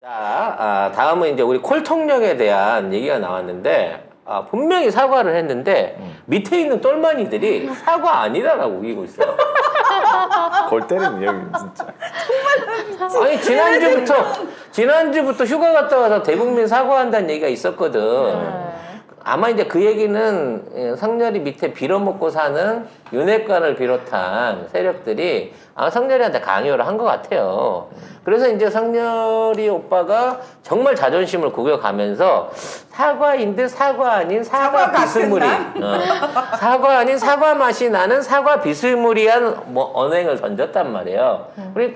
자, 다음은 이제 우리 콜통령에 대한 얘기가 나왔는데, 분명히 사과를 했는데, 밑에 있는 똘마니들이 사과 아니다라고 우기고 있어요. 골 때리는 여기 진짜. 아니, 지난주부터 휴가 갔다 와서 대국민 사과한다는 얘기가 있었거든. 아마 이제 그 얘기는 성렬이 밑에 빌어먹고 사는 윤핵관을 비롯한 세력들이 아마 성렬이한테 강요를 한 것 같아요. 그래서 이제 성렬이 오빠가 정말 자존심을 구겨가면서 사과인데 사과 아닌 사과 비스무리한 사과 아닌 사과 맛이 나는 사과 비스무리한 뭐 언행을 던졌단 말이에요.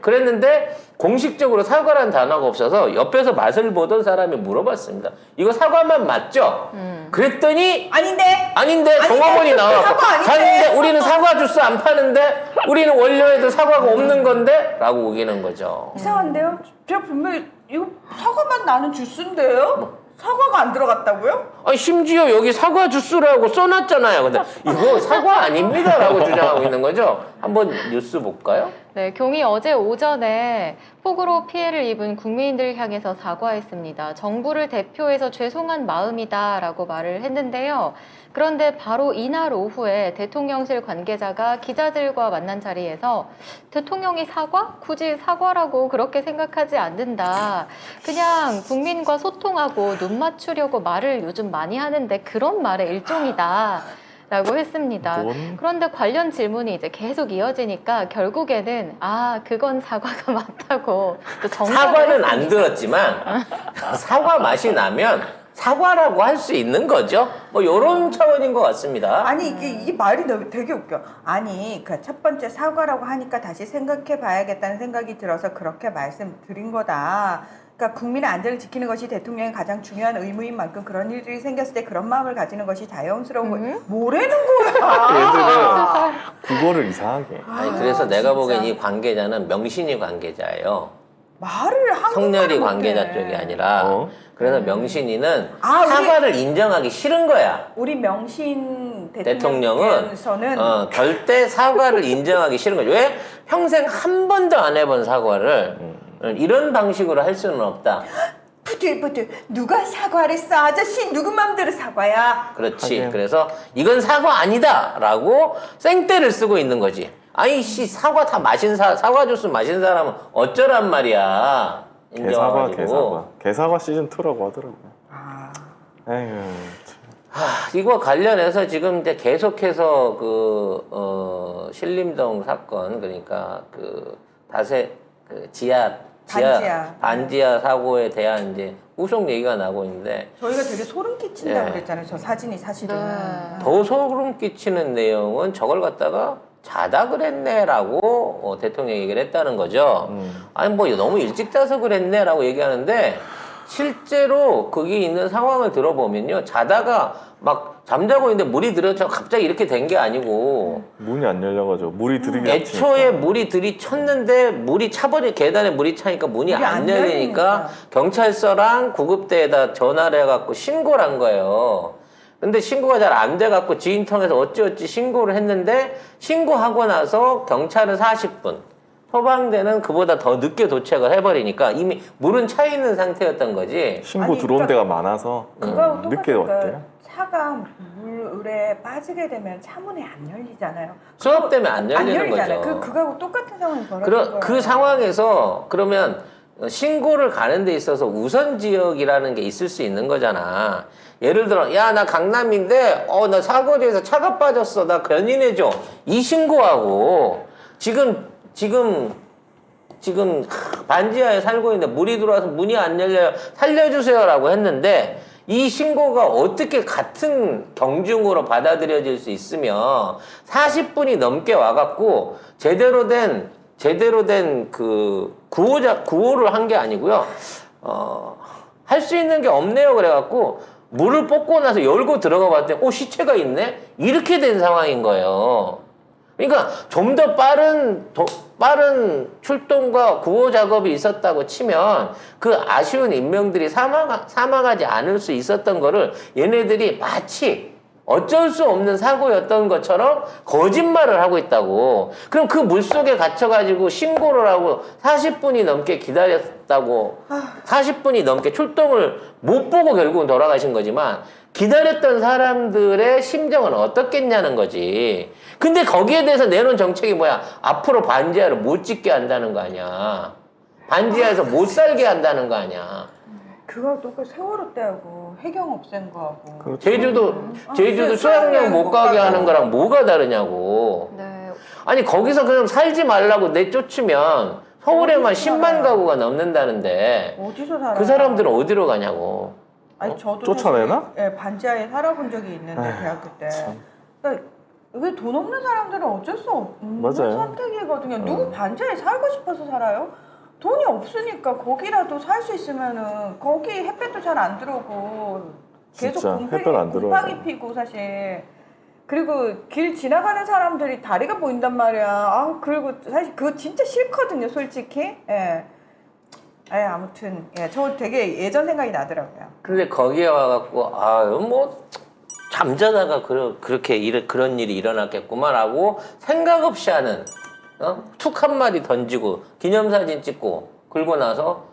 그랬는데 공식적으로 사과란 단어가 없어서 옆에서 맛을 보던 사람이 물어봤습니다. 이거 사과만 맞죠? 그랬더니 아닌데 종업원이 나와서 아닌데 우리는 사과 주스 안 파는데 우리는 원료에도 사과가 없는 건데? 라고 우기는 거죠. 이상한데요? 제가 분명히 이거 사과맛 나는 주스인데요? 사과가 안 들어갔다고요? 아니, 심지어 여기 사과 주스라고 써놨잖아요. 근데 이거 사과 아닙니다 라고 주장하고 있는 거죠. 한번 뉴스 볼까요? 네, 경이 어제 오전에 폭우로 피해를 입은 국민들 향해서 사과했습니다. 정부를 대표해서 죄송한 마음이다라고 말을 했는데요. 그런데 바로 이날 오후에 대통령실 관계자가 기자들과 만난 자리에서 대통령이 사과? 굳이 사과라고 그렇게 생각하지 않는다. 그냥 국민과 소통하고 눈 맞추려고 말을 요즘 많이 하는데 그런 말의 일종이다. 라고 했습니다. 그런데 관련 질문이 이제 계속 이어지니까 결국에는 그건 사과가 맞다고 또 사과는 안 들었지만 사과 맛이 나면 사과라고 할 수 있는 거죠. 뭐 이런 차원인 것 같습니다. 아니 이게 말이 되게 웃겨. 아니 그 첫 번째 사과라고 하니까 다시 생각해 봐야겠다는 생각이 들어서 그렇게 말씀드린 거다. 그러니까 국민의 안전을 지키는 것이 대통령의 가장 중요한 의무인 만큼 그런 일들이 생겼을 때 그런 마음을 가지는 것이 자연스러운 거예요. 뭐라는 거야? 얘들은 국어를 이상하게. 아니, 그래서 내가 보기엔 이 관계자는 명신이 관계자예요. 말을 성렬이 관계자 쪽이 아니라 그래서 명신이는 사과를 인정하기 싫은 거야. 우리 명신 대통령은 대통령께서는 절대 사과를 인정하기 싫은 거죠. 왜? 평생 한 번도 안 해본 사과를 이런 방식으로 할 수는 없다. 부들부들 누가 사과를 했어? 아저씨 누구 맘대로 사과야? 그렇지. 하긴. 그래서 이건 사과 아니다 라고 생떼를 쓰고 있는 거지. 아이씨, 사과 다 사과 주스 마신 사람은 어쩌란 말이야. 인정해가지고. 개사과 시즌2라고 하더라고요. 에휴. 이거 관련해서 지금 이제 계속해서 신림동 사건, 그러니까 반지하 사고에 대한 이제 후속 얘기가 나고 있는데 저희가 되게 소름 끼친다고 그랬잖아요. 저 사진이 사실은. 더 소름 끼치는 내용은 저걸 갖다가 자다 그랬네라고 대통령이 얘기를 했다는 거죠. 아니 뭐 너무 일찍 자서 그랬네라고 얘기하는데 실제로 거기 있는 상황을 들어보면요, 자다가 막 잠자고 있는데 물이 들어쳐 갑자기 이렇게 된 게 아니고 문이 안 열려가지고 물이 들이게 애초에 물이 들이쳤는데 물이 계단에 물이 차니까 문이 안 열리니까 경찰서랑 구급대에다 전화를 해갖고 신고를 한 거예요. 근데 신고가 잘 안 돼갖고 지인 통해서 어찌어찌 신고를 했는데 신고하고 나서 경찰은 40분, 소방대는 그보다 더 늦게 도착을 해버리니까 이미 물은 차 있는 상태였던 거지. 신고 들어온 데가 많아서 그거하고 늦게 왔대요. 차가 물에 빠지게 되면 차문이 안 열리잖아요. 수업 때문에 안 열리는 열리잖아요. 거죠. 그거하고 똑같은 상황이 벌어진 거예요. 그 상황에서 그러면 신고를 가는 데 있어서 우선 지역이라는 게 있을 수 있는 거잖아. 예를 들어, 야, 나 강남인데, 나 사거리에서 차가 빠졌어. 나 견인해줘. 이 신고하고, 지금 반지하에 살고 있는데 물이 들어와서 문이 안 열려요. 살려주세요라고 했는데, 이 신고가 어떻게 같은 경중으로 받아들여질 수 있으며, 40분이 넘게 와갖고, 제대로 된 구호를 한 게 아니고요. 할 수 있는 게 없네요. 그래갖고, 물을 뽑고 나서 열고 들어가 봤더니 시체가 있네? 이렇게 된 상황인 거예요. 그러니까 좀 더 빠른 출동과 구호 작업이 있었다고 치면 그 아쉬운 인명들이 사망하지 않을 수 있었던 거를 얘네들이 마치 어쩔 수 없는 사고였던 것처럼 거짓말을 하고 있다고. 그럼 그 물속에 갇혀가지고 신고를 하고 40분이 넘게 기다렸다고 40분이 넘게 출동을 못 보고 결국은 돌아가신 거지만 기다렸던 사람들의 심정은 어떻겠냐는 거지. 근데 거기에 대해서 내놓은 정책이 뭐야? 앞으로 반지하를 못 짓게 한다는 거 아니야. 반지하에서 못 살게 한다는 거 아니야. 그것도 그 세월호 때하고 해경 없앤 거하고 그렇죠. 제주도 수학여행 못 가게 하는 거랑 뭐가 다르냐고. 네. 아니 거기서 그냥 살지 말라고 내쫓으면 서울에만 어디서 10만 살아요? 가구가 넘는다는데 어디서 살아요? 그 사람들은 어디로 가냐고. 아니 저도 쫓아내나? 사실, 예, 반지하에 살아본 적이 있는데 에휴, 대학교 때. 참. 그러니까 왜 돈 없는 사람들은 어쩔 수 없는 맞아요. 선택이거든요. 누구 반지하에 살고 싶어서 살아요? 돈이 없으니까 거기라도 살 수 있으면은 거기 햇볕도 잘 안 들어오고 계속 진짜 햇볕 안 들어오고. 곰팡이 피고 사실. 그리고 길 지나가는 사람들이 다리가 보인단 말이야. 아 그리고 사실 그거 진짜 싫거든요, 솔직히. 예. 아무튼 저 되게 예전 생각이 나더라고요. 근데 거기에 와갖고 뭐 잠자다가 그렇게 그런 일이 일어났겠구만 하고 생각 없이 하는 툭 한 마디 던지고 기념사진 찍고 그러고 나서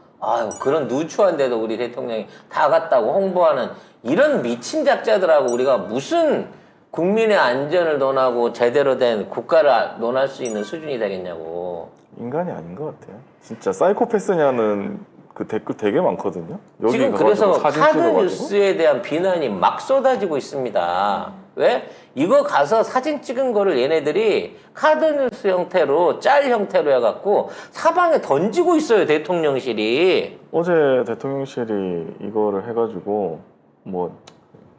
그런 누추한데도 우리 대통령이 다 갔다고 홍보하는 이런 미친 작자들하고 우리가 무슨 국민의 안전을 논하고 제대로 된 국가를 논할 수 있는 수준이 되겠냐고. 인간이 아닌 것 같아요. 진짜 사이코패스냐는 그 댓글 되게 많거든요. 여기 지금 가가지고 그래서 사진 카드 찍어가지고. 뉴스에 대한 비난이 막 쏟아지고 있습니다. 왜? 이거 가서 사진 찍은 거를 얘네들이 카드 뉴스 형태로 짤 형태로 해갖고 사방에 던지고 있어요, 대통령실이. 어제 대통령실이 이거를 해가지고 뭐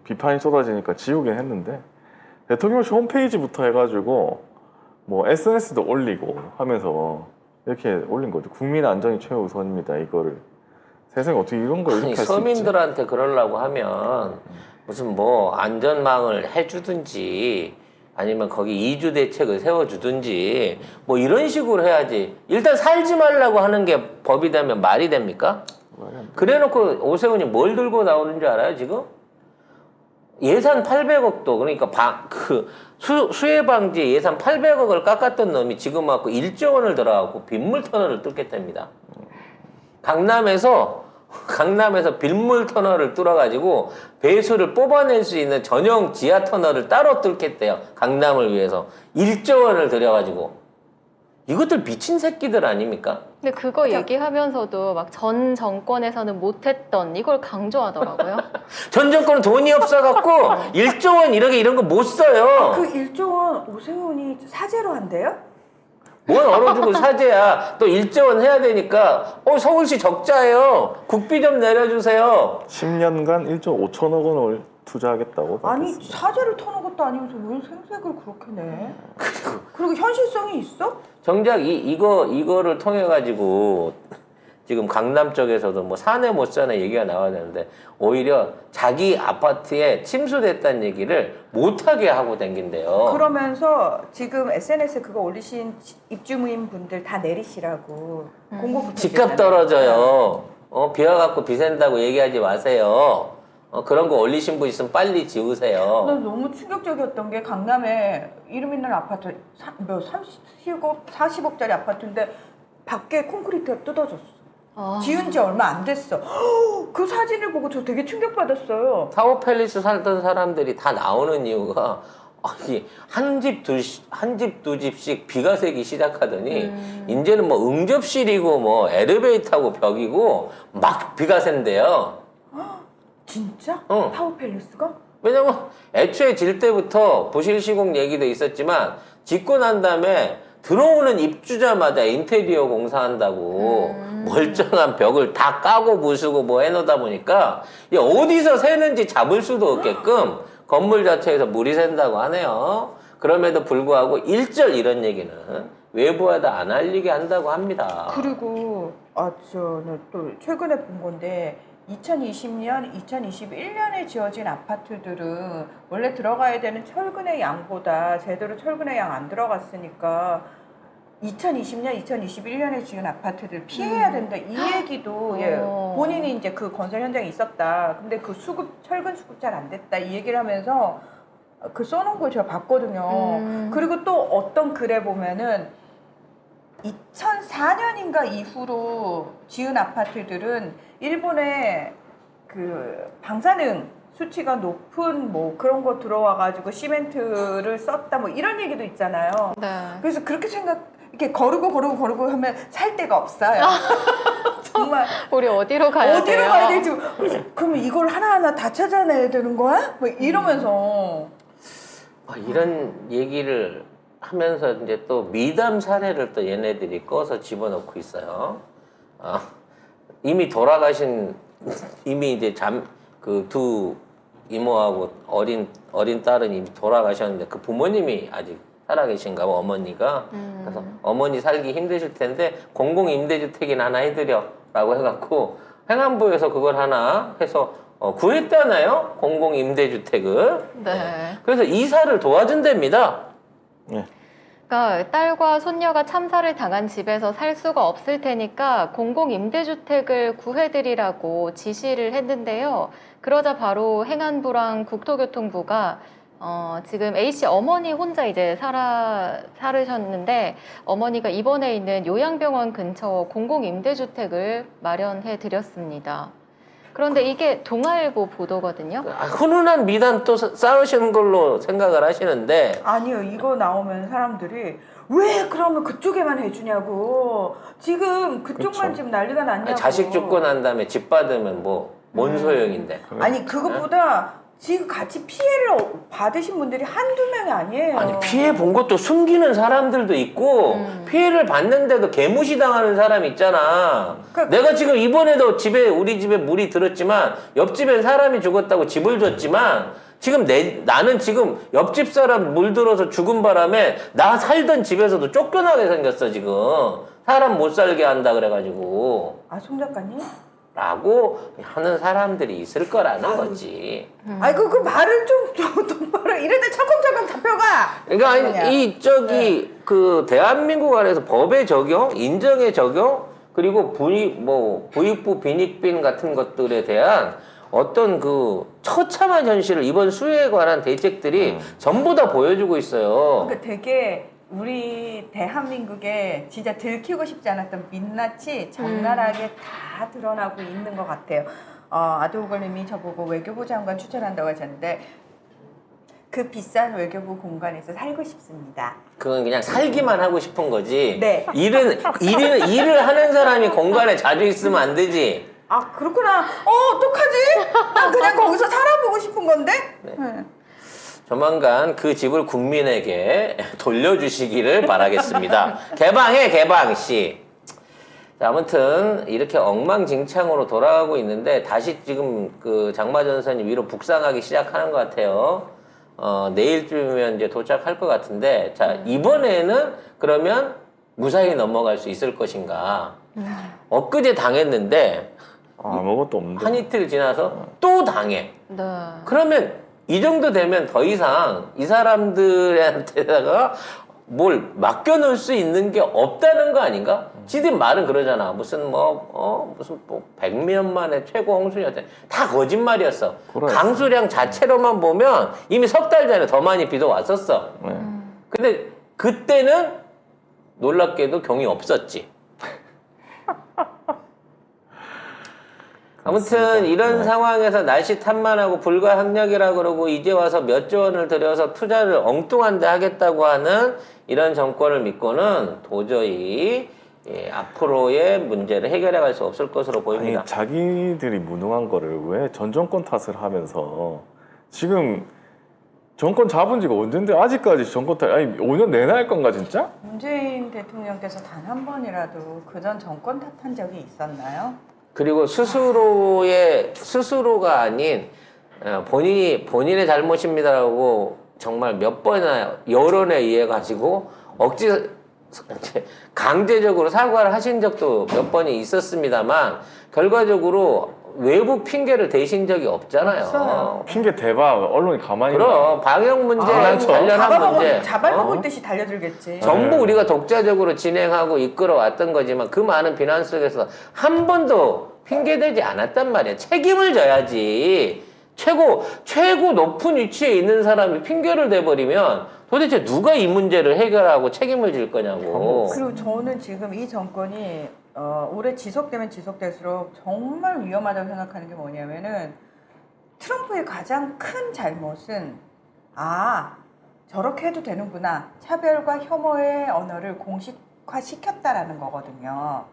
비판이 쏟아지니까 지우긴 했는데 대통령실 홈페이지부터 해가지고 뭐 SNS도 올리고 하면서 이렇게 올린 거죠. 국민 안전이 최우선입니다. 이거를 세상에 어떻게 이런 걸 이렇게 아니, 할 수 있지? 서민들한테 그러려고 하면 무슨 뭐 안전망을 해주든지 아니면 거기 이주 대책을 세워주든지 뭐 이런 식으로 해야지. 일단 살지 말라고 하는 게 법이 되면 말이 됩니까? 그래놓고 오세훈이 뭘 들고 나오는 줄 알아요 지금? 예산 800억도 그러니까 수해 방지 예산 800억을 깎았던 놈이 지금 와서 1조 원을 들어가고 빗물 터널을 뚫겠답니다. 강남에서 빗물 터널을 뚫어가지고 배수를 뽑아낼 수 있는 전용 지하 터널을 따로 뚫겠대요. 강남을 위해서 1조 원을 들여가지고. 이것들 미친 새끼들 아닙니까? 근데 그거 얘기하면서도 막 전 정권에서는 못했던 이걸 강조하더라고요. 전 정권은 돈이 없어갖고 1조 원 이런 거 못 써요. 그 1조 원 오세훈이 사제로 한대요? 뭔 얼어주고 사죄야. 또 1조 원 해야 되니까 서울시 적자예요. 국비 좀 내려주세요. 10년간 1조 5천억 원을 투자하겠다고 아니 밝혔습니다. 사제를 터는 것도 아니면서 왜 생색을 그렇게 내? 그리고 현실성이 있어? 정작 이거를 통해 가지고 지금 강남 쪽에서도 뭐 사내 못 사내 얘기가 나와야 되는데 오히려 자기 아파트에 침수됐다는 얘기를 못하게 하고 댕긴대요. 그러면서 지금 SNS에 그거 올리신 입주민 분들 다 내리시라고 공고 붙여. 집값 떨어져요. 비와 갖고 비샌다고 얘기하지 마세요. 그런 거 올리신 분 있으면 빨리 지우세요. 난 너무 충격적이었던 게 강남에 이름 있는 아파트 40억짜리 아파트인데 밖에 콘크리트가 뜯어졌어. 지은 지 얼마 안 됐어. 그 사진을 보고 저 되게 충격받았어요. 타워팰리스 살던 사람들이 다 나오는 이유가 한 집 두 집씩 비가 새기 시작하더니 이제는 뭐 응접실이고 뭐 엘리베이터하고 벽이고 막 비가 샌대요. 진짜? 응. 타워팰리스가? 왜냐면 애초에 질 때부터 부실 시공 얘기도 있었지만 짓고 난 다음에 들어오는 입주자마자 인테리어 공사한다고 멀쩡한 벽을 다 까고 부수고 뭐 해놓다 보니까 어디서 새는지 잡을 수도 없게끔 건물 자체에서 물이 샌다고 하네요. 그럼에도 불구하고 일절 이런 얘기는 외부에다 안 알리게 한다고 합니다. 그리고 저는 또 최근에 본 건데 2020년, 2021년에 지어진 아파트들은 원래 들어가야 되는 철근의 양보다 제대로 철근의 양 안 들어갔으니까 2020년, 2021년에 지은 아파트들 피해야 된다. 이 얘기도 본인이 이제 그 건설 현장에 있었다. 근데 그 철근 수급 잘 안 됐다. 이 얘기를 하면서 그 써놓은 걸 제가 봤거든요. 그리고 또 어떤 글에 보면은 2004년인가 이후로 지은 아파트들은 일본의 그 방사능 수치가 높은 뭐 그런 거 들어와가지고 시멘트를 썼다 뭐 이런 얘기도 있잖아요. 네. 그래서 그렇게 이렇게 거르고 하면 살 데가 없어요. 정말 우리 어디로 가야 어디로 돼요? 가야 될지. 그럼 이걸 하나하나 다 찾아내야 되는 거야? 뭐 이러면서. 이런 얘기를 하면서 이제 또 미담 사례를 또 얘네들이 꺼서 집어넣고 있어요. 이미 돌아가신 이미 이제 그 두 이모하고 어린 딸은 이미 돌아가셨는데 그 부모님이 아직 살아계신가 봐, 어머니가. 그래서 어머니 살기 힘드실 텐데 공공임대주택이나 하나 해드려 라고 해갖고 행안부에서 그걸 하나 해서 구했다나요? 공공임대주택을. 네. 그래서 이사를 도와준답니다. 네. 그러니까 딸과 손녀가 참사를 당한 집에서 살 수가 없을 테니까 공공임대주택을 구해드리라고 지시를 했는데요. 그러자 바로 행안부랑 국토교통부가 지금 A씨 어머니 혼자 이제 살으셨는데 어머니가 입원해 있는 요양병원 근처 공공임대주택을 마련해 드렸습니다. 그런데 이게 동아일보 보도거든요. 훈훈한 미담 또 쌓으시는 걸로 생각을 하시는데 아니요, 이거 나오면 사람들이 왜 그러면 그쪽에만 해주냐고. 지금 그쪽만 그쵸. 지금 난리가 났냐고. 자식 죽고 난 다음에 집 받으면 뭔 소용인데. 아니 그것보다 지금 같이 피해를 받으신 분들이 한두 명이 아니에요. 아니 피해 본 것도 숨기는 사람들도 있고 피해를 받는데도 개무시당하는 사람 있잖아. 그러니까 내가 지금 이번에도 우리 집에 물이 들었지만 옆집에 사람이 죽었다고 집을 줬지만 지금 나는 지금 옆집 사람 물 들어서 죽은 바람에 나 살던 집에서도 쫓겨나게 생겼어 지금. 사람 못 살게 한다 그래가지고. 송 작가님? 라고 하는 사람들이 있을 거라는 거지. 아이 그 말을 좀 똑바로 이래도 철컹철컹 잡혀가. 그러니까 그냥. 그 대한민국 안에서 법의 적용, 인정의 적용, 그리고 부익부 빈익빈 같은 것들에 대한 어떤 그 처참한 현실을 이번 수해에 관한 대책들이 전부 다 보여주고 있어요. 그러니까 되게 우리 대한민국에 진짜 들키고 싶지 않았던 민낯이 적나라하게 다 드러나고 있는 것 같아요. 아드오걸님이 저보고 외교부 장관 추천한다고 하셨는데 그 비싼 외교부 공간에서 살고 싶습니다. 그건 그냥 살기만 하고 싶은 거지. 네. 일을 하는 사람이 공간에 자주 있으면 안 되지. 아 그렇구나. 어떡하지? 난 그냥 거기서 살아보고 싶은 건데. 네. 네. 조만간 그 집을 국민에게 돌려주시기를 바라겠습니다. 개방 씨. 자, 아무튼 이렇게 엉망진창으로 돌아가고 있는데 다시 지금 그 장마전선이 위로 북상하기 시작하는 것 같아요. 내일쯤이면 이제 도착할 것 같은데, 자, 이번에는 그러면 무사히 넘어갈 수 있을 것인가? 엊그제 당했는데, 아무것도 없는데. 한 이틀 지나서 또 당해. 네. 그러면 이 정도 되면 더 이상 이 사람들한테다가 뭘 맡겨놓을 수 있는 게 없다는 거 아닌가? 지들 말은 그러잖아. 무슨 무슨 100년 만에 최고 홍수였대. 다 거짓말이었어. 그래. 강수량 자체로만 보면 이미 석 달 전에 더 많이 비도 왔었어. 네. 근데 그때는 놀랍게도 경이 없었지. 아무튼 이런 네. 상황에서 날씨 탓만하고 불가항력이라 그러고 이제 와서 몇 조 원을 들여서 투자를 엉뚱한 데 하겠다고 하는 이런 정권을 믿고는 도저히 앞으로의 문제를 해결해 갈 수 없을 것으로 보입니다. 아니, 자기들이 무능한 거를 왜 전 정권 탓을 하면서 지금 정권 잡은 지가 언젠데 아직까지 정권 탓, 아니 5년 내내 할 건가 진짜? 문재인 대통령께서 단 한 번이라도 그전 정권 탓한 적이 있었나요? 그리고 스스로가 아닌 본인의 잘못입니다라고 정말 몇 번이나 여론에 의해 가지고 강제적으로 사과를 하신 적도 몇 번이 있었습니다만 결과적으로 외부 핑계를 대신 적이 없잖아요. 없어요. 핑계 대박 언론이 가만히 그럼 방역 문제 관련한 문제 잡아먹을 듯이 달려들겠지. 전부 네. 우리가 독자적으로 진행하고 이끌어왔던 거지만 그 많은 비난 속에서 한 번도 핑계대지 않았단 말이야. 책임을 져야지. 최고 높은 위치에 있는 사람이 핑계를 대버리면 도대체 누가 이 문제를 해결하고 책임을 질 거냐고. 그리고 저는 지금 이 정권이 오래 지속되면 지속될수록 정말 위험하다고 생각하는 게 뭐냐면은 트럼프의 가장 큰 잘못은 저렇게 해도 되는구나. 차별과 혐오의 언어를 공식화시켰다라는 거거든요.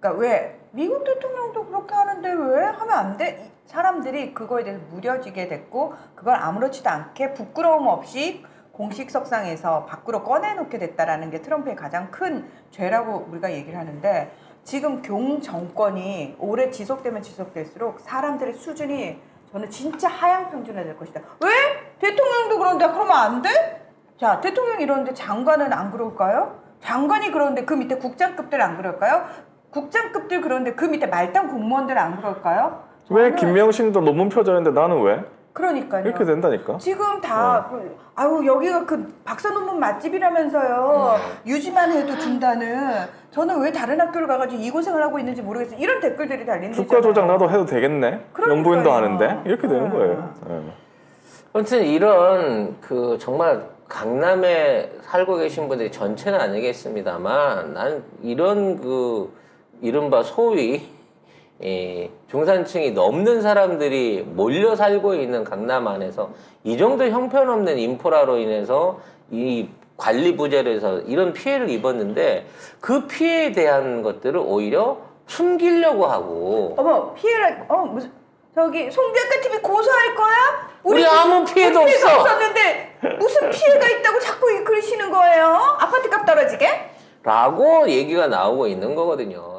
그러니까 왜 미국 대통령도 그렇게 하는데 왜 하면 안 돼? 사람들이 그거에 대해서 무뎌지게 됐고 그걸 아무렇지도 않게 부끄러움 없이 공식석상에서 밖으로 꺼내놓게 됐다라는 게 트럼프의 가장 큰 죄라고 우리가 얘기를 하는데 지금 경 정권이 오래 지속되면 지속될수록 사람들의 수준이 저는 진짜 하향 평준화 될 것이다. 왜? 대통령도 그런데 그러면 안 돼? 자, 대통령이 이러는데 장관은 안 그럴까요? 장관이 그러는데 그 밑에 국장급들 안 그럴까요? 국장급들 그러는데 그 밑에 말단 공무원들 안 그럴까요? 왜 저는- 김명신도 논문 펴자는데 나는 왜? 그러니까요. 이렇게 된다니까. 지금 다 여기가 그 박사 논문 맛집이라면서요. 유지만 해도 준다는. 저는 왜 다른 학교를 가가지고 이 고생을 하고 있는지 모르겠어요. 이런 댓글들이 달리는 주가 조작 나도 해도 되겠네. 그러니까요. 연구인도 하는데 이렇게 되는 거예요. 예. 아무튼 이런 정말 강남에 살고 계신 분들이 전체는 아니겠습니다만 난 이런 이른바 소위 중산층이 넘는 사람들이 몰려 살고 있는 강남 안에서 이 정도 형편없는 인프라로 인해서 이 관리 부재로 해서 이런 피해를 입었는데 그 피해에 대한 것들을 오히려 숨기려고 하고 어머 피해를 무슨 저기 송비아카 TV 고소할 거야? 우리 아무 피해도 우리 피해가 없어. 없었는데 무슨 피해가 있다고 자꾸 그러시는 거예요? 아파트 값 떨어지게? 라고 얘기가 나오고 있는 거거든요.